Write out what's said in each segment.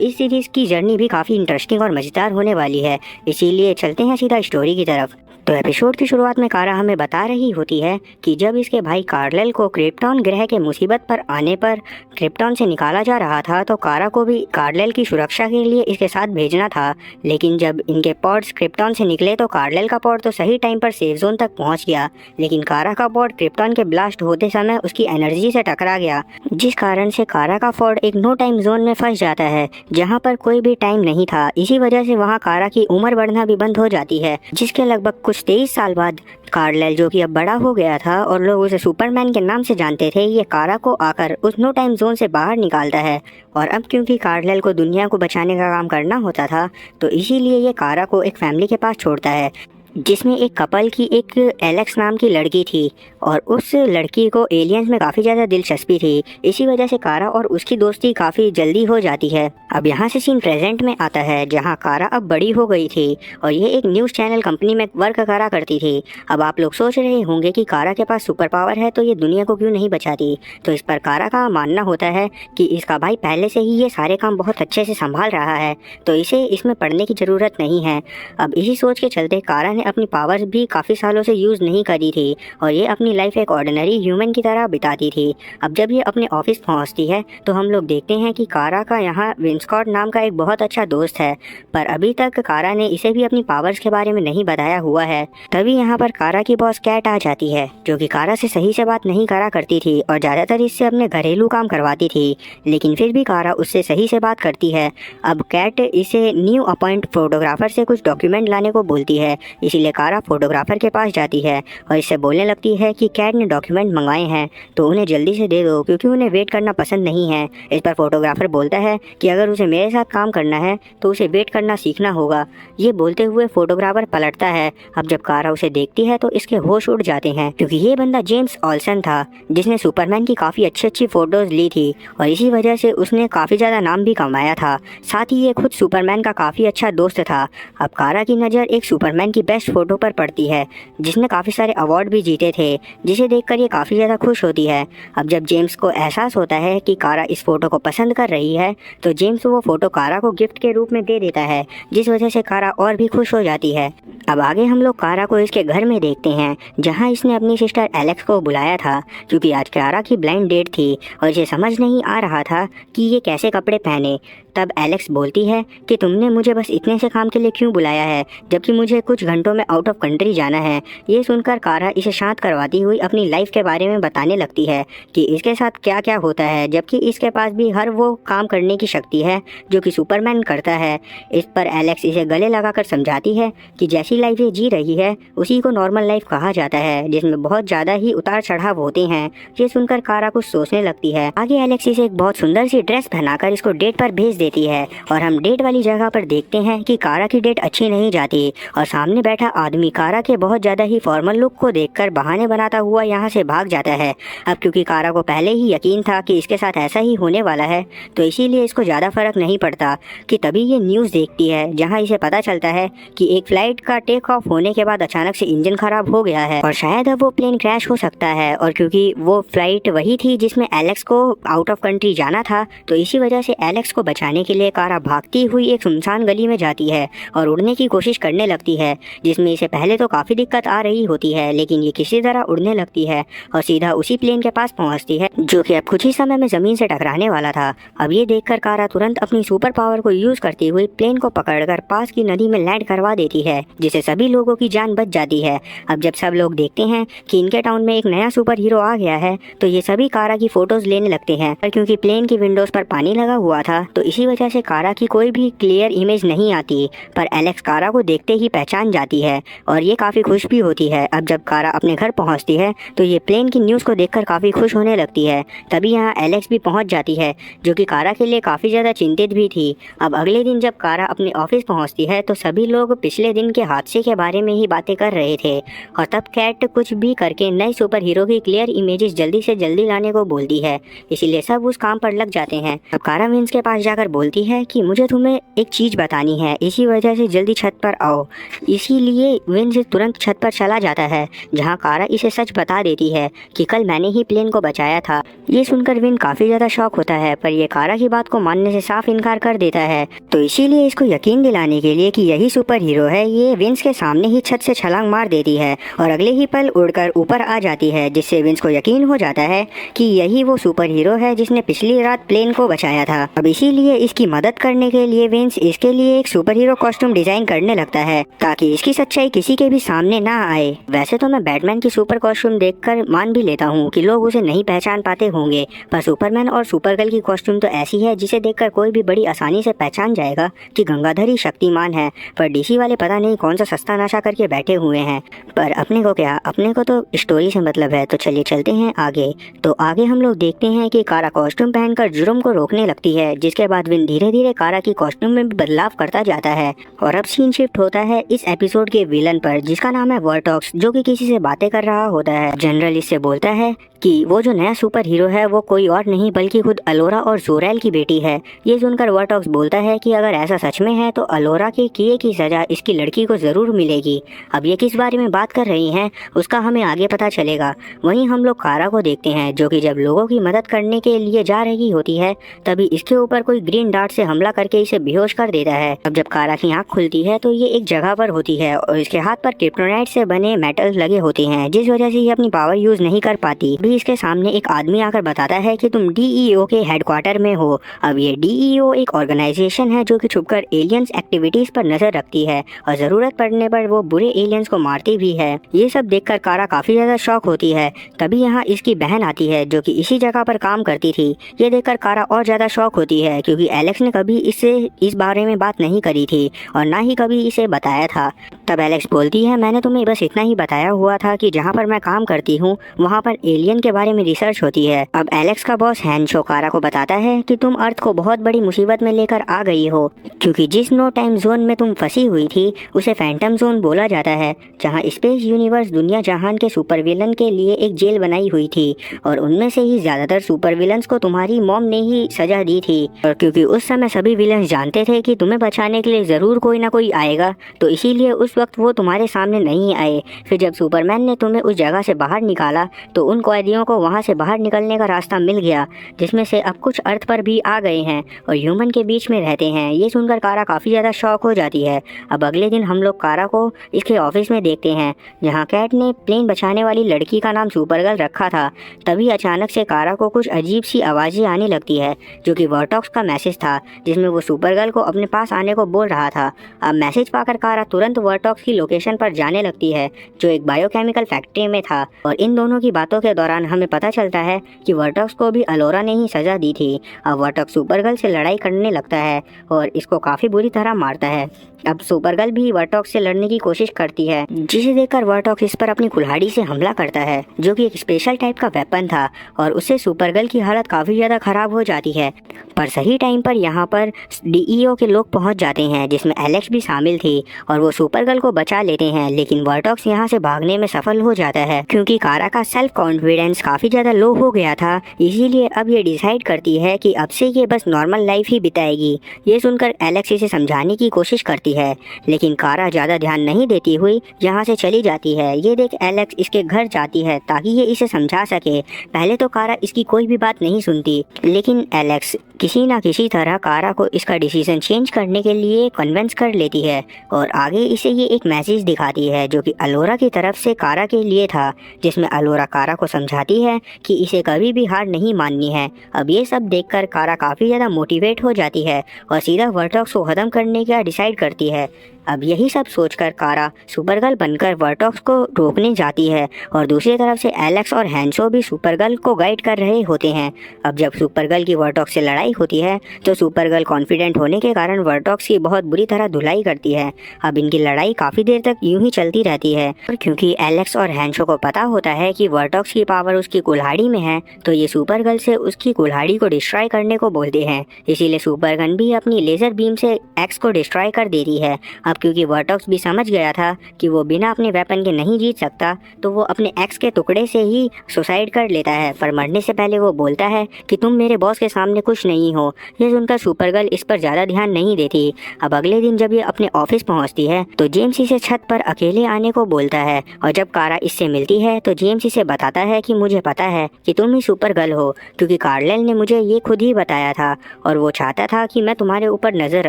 इस सीरीज की जर्नी भी काफ़ी इंटरेस्टिंग और मज़ेदार होने वाली है, इसीलिए चलते हैं सीधा स्टोरी की तरफ। तो एपिसोड की शुरुआत में कारा हमें बता रही होती है कि जब इसके भाई कार्लेल को क्रिप्टॉन ग्रह के मुसीबत पर आने पर क्रिप्टॉन से निकाला जा रहा था, तो कारा को भी कार्लेल की सुरक्षा के लिए इसके साथ भेजना था। लेकिन जब इनके पॉड्स क्रिप्टॉन से निकले तो कार्लेल का पॉड तो सही टाइम पर सेफ जोन तक पहुंच गया, लेकिन कारा का पॉड क्रिप्टॉन के ब्लास्ट होते समय उसकी एनर्जी से टकरा गया, जिस कारण से कारा का पॉड एक नो टाइम जोन में फंस जाता है, जहां पर कोई भी टाइम नहीं था। इसी वजह से वहां कारा की उम्र बढ़ना भी बंद हो जाती है, जिसके लगभग कुछ 23 साल बाद कार्लेल, जो कि अब बड़ा हो गया था और लोग उसे सुपरमैन के नाम से जानते थे, ये कारा को आकर उस नो टाइम जोन से बाहर निकालता है। और अब क्योंकि कार्लेल को दुनिया को बचाने का काम करना होता था, तो इसीलिए ये कारा को एक फैमिली के पास छोड़ता है, जिसमें एक कपल की एक एलेक्स नाम की लड़की थी, और उस लड़की को एलियंस में काफ़ी ज़्यादा दिलचस्पी थी। इसी वजह से कारा और उसकी दोस्ती काफ़ी जल्दी हो जाती है। अब यहाँ से सीन प्रेजेंट में आता है, जहाँ कारा अब बड़ी हो गई थी और ये एक न्यूज़ चैनल कंपनी में वर्क करा करती थी। अब आप लोग सोच रहे होंगे कि कारा के पास सुपर पावर है तो ये दुनिया को क्यों नहीं बचाती। तो इस पर कारा का मानना होता है कि इसका भाई पहले से ही ये सारे काम बहुत अच्छे से संभाल रहा है, तो इसे इसमें पढ़ने की ज़रूरत नहीं है। अब इसी सोच के चलते कारा अपनी पावर्स भी काफ़ी सालों से यूज़ नहीं करी थी और ये अपनी लाइफ एक ऑर्डिनरी ह्यूमन की तरह बिताती थी। अब जब ये अपने ऑफिस पहुंचती है तो हम लोग देखते हैं कि कारा का यहाँ विंस्कॉट नाम का एक बहुत अच्छा दोस्त है, पर अभी तक कारा ने इसे भी अपनी पावर्स के बारे में नहीं बताया हुआ है। तभी यहाँ पर कारा की बॉस कैट आ जाती है, जो कि कारा से सही से बात नहीं करा करती थी और ज़्यादातर इससे अपने घरेलू काम करवाती थी, लेकिन फिर भी कारा उससे सही से बात करती है। अब कैट इसे न्यू अपॉइंट फोटोग्राफर से कुछ डॉक्यूमेंट लाने को बोलती है, इसीलिए कारा फोटोग्राफर के पास जाती है और इससे बोलने लगती है कि कैट ने डॉक्यूमेंट मंगवाए हैं तो उन्हें जल्दी से दे दो, क्योंकि उन्हें वेट करना पसंद नहीं है। इस पर फोटोग्राफर बोलता है कि अगर उसे मेरे साथ काम करना है तो उसे वेट करना सीखना होगा। ये बोलते हुए फोटोग्राफर पलटता है। अब जब कारा उसे देखती है तो इसके होश उड़ जाते हैं, क्योंकि ये बंदा जेम्स ऑल्सन था, जिसने सुपरमैन की काफ़ी अच्छी अच्छी फोटोज़ ली थी और इसी वजह से उसने काफ़ी ज़्यादा नाम भी कमाया था। साथ ही ये खुद सुपरमैन का काफ़ी अच्छा दोस्त था। अब कारा की नज़र एक सुपरमैन की बेस्ट फोटो पर पड़ती है, जिसने काफ़ी सारे अवार्ड भी जीते थे, जिसे देखकर ये काफ़ी ज़्यादा खुश होती है। अब जब जेम्स को एहसास होता है कि कारा इस फ़ोटो को पसंद कर रही है, तो जेम्स वो फ़ोटो कारा को गिफ्ट के रूप में दे देता है, जिस वजह से कारा और भी खुश हो जाती है। अब आगे हम लोग कारा को इसके घर में देखते हैं, जहां इसने अपनी सिस्टर एलेक्स को बुलाया था, क्योंकि आज कारा की ब्लाइंड डेट थी और इसे समझ नहीं आ रहा था कि ये कैसे कपड़े पहने। तब एलेक्स बोलती है कि तुमने मुझे बस इतने से काम के लिए क्यों बुलाया है, जबकि मुझे कुछ घंटों में आउट ऑफ कंट्री जाना है। ये सुनकर कारा इसे शांत करवाती हुई अपनी लाइफ के बारे में बताने लगती है कि इसके साथ क्या क्या होता है, जबकि इसके पास भी हर वो काम करने की शक्ति है जो कि सुपरमैन करता है। इस पर एलेक्स इसे गले लगाकर समझाती है कि जैसी लाइफ ये जी रही है उसी को नॉर्मल लाइफ कहा जाता है, जिसमें बहुत ज़्यादा ही उतार चढ़ाव होते हैं। ये सुनकर कारा कुछ सोचने लगती है। आगे एलेक्स इसे एक बहुत सुंदर सी ड्रेस पहनाकर इसको डेट पर भेज देती है और हम डेट वाली जगह पर देखते हैं कि कारा की डेट अच्छी नहीं जाती और सामने बैठा आदमी कारा के बहुत ज़्यादा ही फॉर्मल लुक को देखकर बहाने बनाता हुआ यहाँ से भाग जाता है। अब क्योंकि कारा को पहले ही यकीन था कि इसके साथ ऐसा ही होने वाला है, तो इसीलिए इसको ज़्यादा फर्क नहीं पड़ता कि तभी ये न्यूज़ देखती है, जहाँ इसे पता चलता है कि एक फ्लाइट का टेक ऑफ होने के बाद अचानक से इंजन खराब हो गया है और शायद अब वो प्लेन क्रैश हो सकता है। और क्योंकि वो फ्लाइट वही थी जिसमें एलेक्स को आउट ऑफ कंट्री जाना था, तो इसी वजह से एलेक्स को बचाने के लिए कारा भागती हुई एक सुनसान गली में जाती है और उड़ने की कोशिश करने लगती है, जिसमें इसे पहले तो काफ़ी दिक्कत आ रही होती है, लेकिन ये किसी तरह उड़ने लगती है और सीधा उसी प्लेन के पास पहुंचती है, जो कि अब कुछ ही समय में ज़मीन से टकराने वाला था। अब ये देखकर कारा तुरंत अपनी सुपर पावर को यूज़ करती हुई प्लेन को पकड़कर पास की नदी में लैंड करवा देती है, जिससे सभी लोगों की जान बच जाती है। अब जब सब लोग देखते हैं कि इनके टाउन में एक नया सुपर हीरो आ गया है, तो ये सभी कारा की फ़ोटोज़ लेने लगते हैं, पर क्योंकि प्लेन की विंडोज़ पर पानी लगा हुआ था, तो इसी वजह से कारा की कोई भी क्लियर इमेज नहीं आती। पर एलेक्स कारा को देखते ही पहचान जाती है और ये काफ़ी खुश भी होती है। अब जब कारा अपने घर पहुंचती है तो ये प्लेन की न्यूज़ को देखकर काफ़ी खुश होने लगती है। तभी यहाँ एलेक्स भी पहुंच जाती है, जो कि कारा के लिए काफ़ी ज़्यादा चिंतित भी थी। अब अगले दिन जब कारा अपने ऑफिस पहुंचती है तो सभी लोग पिछले दिन के हादसे के बारे में ही बातें कर रहे थे और तब कैट कुछ भी करके नए सुपर हीरो की क्लियर इमेजेस जल्दी से जल्दी लाने को बोलती है, इसीलिए सब उस काम पर लग जाते हैं। अब कारा विंस के पास जाकर बोलती है कि मुझे तुम्हें एक चीज़ बतानी है, इसी वजह से जल्दी छत पर आओ। इसी इसीलिए विंस तुरंत छत पर चला जाता है, जहाँ कारा इसे सच बता देती है कि कल मैंने ही प्लेन को बचाया था। ये सुनकर विन काफी ज्यादा शॉक होता है, पर ये कारा की बात को मानने से साफ इनकार कर देता है। तो इसीलिए इसको यकीन दिलाने के लिए कि यही सुपर हीरो है, ये विंस के सामने ही छत से छलांग मार देती है और अगले ही पल उड़कर ऊपर आ जाती है, जिससे विंस को यकीन हो जाता है कि यही वो सुपर हीरो है जिसने पिछली रात प्लेन को बचाया था। अब इसीलिए इसकी मदद करने के लिए विंस इसके लिए एक सुपर हीरो कॉस्ट्यूम डिजाइन करने लगता है, ताकि इसकी सच्चाई किसी के भी सामने ना आए। वैसे तो मैं बैटमैन की सुपर कॉस्ट्यूम देखकर मान भी लेता हूँ कि लोग उसे नहीं पहचान पाते होंगे, पर सुपरमैन और सुपरगर्ल की कॉस्ट्यूम तो ऐसी है जिसे देखकर कोई भी बड़ी आसानी से पहचान जाएगा कि गंगाधर ही शक्तिमान है। पर डीसी वाले पता नहीं कौन सा सस्ता नशा करके बैठे हुए हैं, पर अपने को क्या, अपने को तो स्टोरी से मतलब है। तो चलिए चलते हैं आगे। तो आगे हम लोग देखते हैं कि कारा कॉस्ट्यूम पहनकर जुर्म को रोकने लगती है, जिसके बाद विन धीरे धीरे कारा की कॉस्ट्यूम में भी बदलाव करता जाता है। और अब सीन शिफ्ट होता है इस एपिसोड के विलन पर, जिसका नाम है वर्टॉक्स, जो कि किसी से बातें कर रहा होता है। जनरल इससे बोलता है कि वो जो नया सुपर हीरो है वो कोई और नहीं बल्कि खुद अलोरा और जोरेल की बेटी है। ये सुनकर वर्टॉक्स बोलता है कि अगर ऐसा सच में है तो अलोरा के किए की सजा इसकी लड़की को जरूर मिलेगी। अब ये किस बारे में बात कर रही हैं उसका हमें आगे पता चलेगा। वहीं हम लोग कारा को देखते हैं, जो कि जब लोगों की मदद करने के लिए जा रही होती है तभी इसके ऊपर कोई ग्रीन डार्ट से हमला करके इसे बेहोश कर देता है। अब जब कारा की आंख खुलती है तो ये एक जगह पर होती है और इसके हाथ पर क्रिप्टोनाइट से बने मेटल लगे होते हैं, जिस वजह से ये अपनी पावर यूज नहीं कर पाती। भी इसके सामने एक आदमी आकर बताता है कि तुम डीईओ के हेडक्वार्टर में हो। अब ये डीईओ एक ऑर्गेनाइजेशन है जो कि छुपकर एलियंस एक्टिविटीज पर नजर रखती है और जरूरत पड़ने पर वो बुरे एलियंस को मारती भी है। ये सब देखकर कारा काफी ज्यादा शॉक होती है। तभी यहाँ इसकी बहन आती है जो कि इसी जगह पर काम करती थी। ये देखकर कारा और ज्यादा शॉक होती है, क्योंकि एलेक्स ने कभी इससे इस बारे में बात नहीं करी थी और ना ही कभी इसे बताया था। तब एलेक्स बोलती है, मैंने तुम्हें बस इतना ही बताया हुआ था कि जहाँ पर मैं काम करती हूँ वहाँ पर एलियन के बारे में रिसर्च होती है। अब एलेक्स का बॉस हैंशो कारा को बताता है कि तुम अर्थ को बहुत बड़ी मुसीबत में लेकर आ गई हो, क्योंकि जिस नो टाइम जोन में तुम फंसी हुई थी उसे फैंटम जोन बोला जाता है, जहाँ स्पेस यूनिवर्स दुनिया जहान के सुपर विलन के लिए एक जेल बनाई हुई थी और उनमें से ही ज्यादातर सुपर विलन्स को तुम्हारी मॉम ने ही सजा दी थी। और क्योंकि उस समय सभी विलन्स जानते थे कि तुम्हें बचाने के लिए जरूर कोई ना कोई आएगा, तो इसीलिए उस वक्त वो तुम्हारे सामने नहीं आए। फिर जब सुपरमैन ने तुम्हें उस जगह से बाहर निकाला तो उन कैदियों को वहाँ से बाहर निकलने का रास्ता मिल गया, जिसमें से अब कुछ अर्थ पर भी आ गए हैं और ह्यूमन के बीच में रहते हैं। ये सुनकर कारा काफ़ी ज़्यादा शॉक हो जाती है। अब अगले दिन हम लोग कारा को इसके ऑफिस में देखते हैं, जहाँ कैट ने प्लेन बचाने वाली लड़की का नाम सुपरगर्ल रखा था। तभी अचानक से कारा को कुछ अजीब सी आवाज़ें आने लगती है, जो कि वर्टॉक्स का मैसेज था, जिसमें वो सुपरगर्ल को अपने पास आने को बोल रहा था। अब मैसेज पाकर कारा तुरंत वर्टॉक्स की लोकेशन पर जाने लगती है, जो एक बायोकेमिकल फैक्ट्री में था। और इन दोनों की बातों के दौरान हमें पता चलता है कि वर्टॉक्स को भी अलोरा ने ही सजा दी थी। अब वर्टॉक्स सुपरगर्ल से लड़ाई करने लगता है और इसको काफ़ी बुरी तरह मारता है। अब सुपरगर्ल भी वर्टॉक्स से लड़ने की कोशिश करती है, जिसे देखकर वर्टॉक्स इस पर अपनी कुल्हाड़ी से हमला करता है, जो कि एक स्पेशल टाइप का वेपन था और उससे सुपरगर्ल की हालत काफ़ी ज़्यादा खराब हो जाती है। पर सही टाइम पर यहाँ पर डीईओ के लोग पहुँच जाते हैं, जिसमें एलेक्स भी शामिल थी और वो सुपरगर्ल को बचा लेते हैं। लेकिन वर्टॉक्स यहाँ से भागने में सफल हो जाता है, क्योंकि कारा का सेल्फ कॉन्फिडेंस काफ़ी ज़्यादा लो हो गया था। इसीलिए अब ये डिसाइड करती है कि अब से ये बस नॉर्मल लाइफ ही बिताएगी। ये सुनकर एलेक्स इसे समझाने की कोशिश करती है, लेकिन कारा ज़्यादा ध्यान नहीं देती हुई यहाँ से चली जाती है। ये देख एलेक्स इसके घर जाती है ताकि ये इसे समझा सके। पहले तो कारा इसकी कोई भी बात नहीं सुनती, लेकिन एलेक्स किसी ना किसी तरह कारा को इसका डिसीजन चेंज करने के लिए कन्विंस कर लेती है और आगे इसे ये एक मैसेज दिखाती है, जो कि अलोरा की तरफ से कारा के लिए था, जिसमें अलोरा कारा को समझाती है कि इसे कभी भी हार नहीं माननी है। अब ये सब देखकर कारा काफ़ी ज़्यादा मोटिवेट हो जाती है और सीधा वर्टॉक्स को ख़त्म करने का डिसाइड करती है। अब यही सब सोचकर कारा सुपरगर्ल बनकर वर्टॉक्स को रोकने जाती है और दूसरी तरफ से एलेक्स और हैंसो भी सुपरगर्ल को गाइड कर रहे होते हैं। अब जब सुपरगर्ल की वर्टॉक्स से लड़ाई होती है तो सुपरगर्ल कॉन्फिडेंट होने के कारण वर्टॉक्स की बहुत बुरी तरह धुलाई करती है। अब इनकी लड़ाई काफ़ी देर तक यूं ही चलती रहती है और क्योंकि एलेक्स और हैंसो को पता होता है कि वर्टॉक्स की पावर उसकी कुल्हाड़ी में है, तो ये सुपरगर्ल से उसकी कुल्हाड़ी को डिस्ट्रॉय करने को बोलते हैं। इसीलिए सुपरगन भी अपनी लेज़र बीम से एक्स को डिस्ट्रॉय कर देती है। अब क्योंकि वर्टॉक्स भी समझ गया था कि वो बिना अपने वेपन के नहीं जीत सकता, तो वो अपने एक्स के टुकड़े से ही सुसाइड कर लेता है। पर मरने से पहले वो बोलता है कि तुम मेरे बॉस के सामने कुछ नहीं हो। ये सुनकर सुपरगर्ल इस पर ज़्यादा ध्यान नहीं देती। अब अगले दिन जब ये अपने ऑफिस पहुंचती है तो जेम्स इसे छत पर अकेले आने को बोलता है, और जब कारा इससे मिलती है तो जेम्स इसे बताता है कि मुझे पता है कि तुम ही सुपरगर्ल हो, क्योंकि कार्लेल ने मुझे ये खुद ही बताया था और वो चाहता था कि मैं तुम्हारे ऊपर नज़र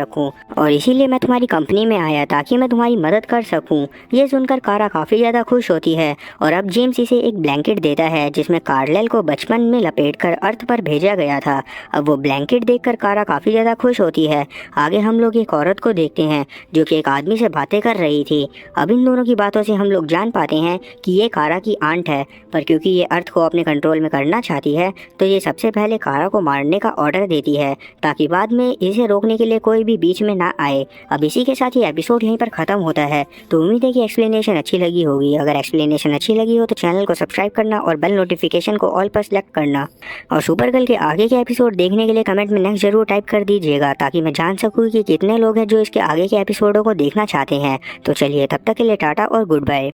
रखूं, और इसीलिए मैं तुम्हारी कंपनी में आया ताकि मैं तुम्हारी मदद कर सकूं। ये सुनकर कारा काफ़ी ज़्यादा खुश होती है और अब जेम्स इसे एक ब्लैंकेट देता है जिसमें कार्लेल को बचपन में लपेटकर अर्थ पर भेजा गया था। अब वो ब्लैंकेट देखकर कारा काफ़ी ज़्यादा खुश होती है। आगे हम लोग एक औरत को देखते हैं जो कि एक आदमी से बातें कर रही थी। अब इन दोनों की बातों से हम लोग जान पाते हैं कि ये कारा की आंट है, पर क्योंकि ये अर्थ को अपने कंट्रोल में करना चाहती है तो ये सबसे पहले कारा को मारने का ऑर्डर देती है ताकि बाद में इसे रोकने के लिए कोई भी बीच में ना आए। अब इसी के साथ ये एपिसोड यहीं पर ख़त्म होता है। तो उम्मीद है कि एक्सप्लेनेशन अच्छी लगी होगी। अगर एक्सप्लेनेशन अच्छी लगी हो तो चैनल को सब्सक्राइब करना और बेल नोटिफिकेशन को ऑल पर सेलेक्ट करना, और सुपरगर्ल के आगे के एपिसोड देखने के लिए कमेंट में नेक्स्ट जरूर टाइप कर दीजिएगा ताकि मैं जान सकूँ कि कितने लोग हैं जो इसके आगे के एपिसोडों को देखना चाहते हैं। तो चलिए तब तक के लिए टाटा और गुड बाय।